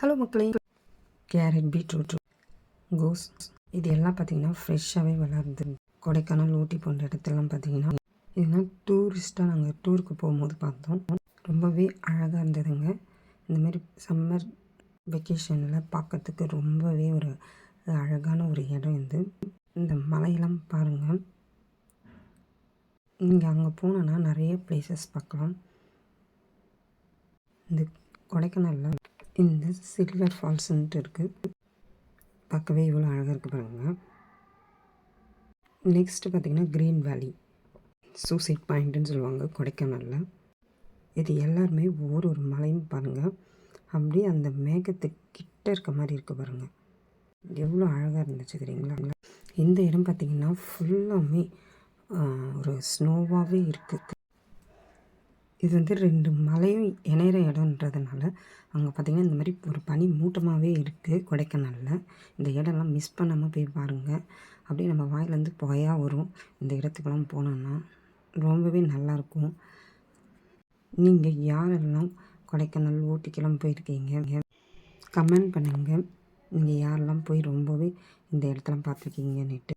Hello மக்களே, carrot, beetroot, கோஸ் இது எல்லாம் பார்த்திங்கன்னா ஃப்ரெஷ்ஷாகவே வளருது. கொடைக்கானல், ஊட்டி போன்ற இடத்துலலாம் பார்த்திங்கன்னா இதெல்லாம் டூரிஸ்ட்டாக நாங்கள் டூருக்கு போகும்போது பார்த்தோம். ரொம்பவே அழகாக இருந்ததுங்க. இந்தமாரி சம்மர் வெக்கேஷனில் பார்க்கறதுக்கு ரொம்பவே ஒரு அழகான ஒரு இடம் இது. இந்த மலையெல்லாம் பாருங்கள். நீங்கள் அங்கே போனோன்னா நிறைய பிளேசஸ் பார்க்கலாம். இந்த கொடைக்கானலில் இந்த சில்வர் ஃபால்ஸுன்ட்டு இருக்குது. பார்க்கவே இவ்வளோ அழகாக இருக்குது பாருங்கள். நெக்ஸ்ட்டு பார்த்திங்கன்னா க்ரீன் வேலி, சூசைட் பாயிண்ட்டுன்னு சொல்லுவாங்க கொடைக்கானலில். இது எல்லாருமே ஒரு மலையும் பாருங்கள். அப்படியே அந்த மேகத்துக்கிட்ட இருக்க மாதிரி இருக்குது பாருங்கள். எவ்வளோ அழகாக இருந்துச்சு தெரியுங்களா. இந்த இடம் பார்த்திங்கன்னா ஃபுல்லாமே ஒரு ஸ்னோவாகவே இருக்குது. இது வந்து 2 மலையும் இணையிற இடம்ன்றதுனால அங்கே பார்த்திங்கன்னா இந்த மாதிரி ஒரு பனி மூட்டமாகவே இருக்குது கொடைக்கானலில். இந்த இடம்லாம் மிஸ் பண்ணாமல் போய் பாருங்கள். அப்படியே நம்ம வாயிலேருந்து புகையாக வரும். இந்த இடத்துக்கெல்லாம் போனோன்னா ரொம்பவே நல்லாயிருக்கும். நீங்கள் யாரெல்லாம் கொடைக்கானல், ஊட்டிக்கெல்லாம் போயிருக்கீங்க கமெண்ட் பண்ணுங்கள். நீங்கள் யாரெல்லாம் போய் ரொம்பவே இந்த இடத்தெல்லாம் பார்த்துருக்கீங்கன்னுட்டு.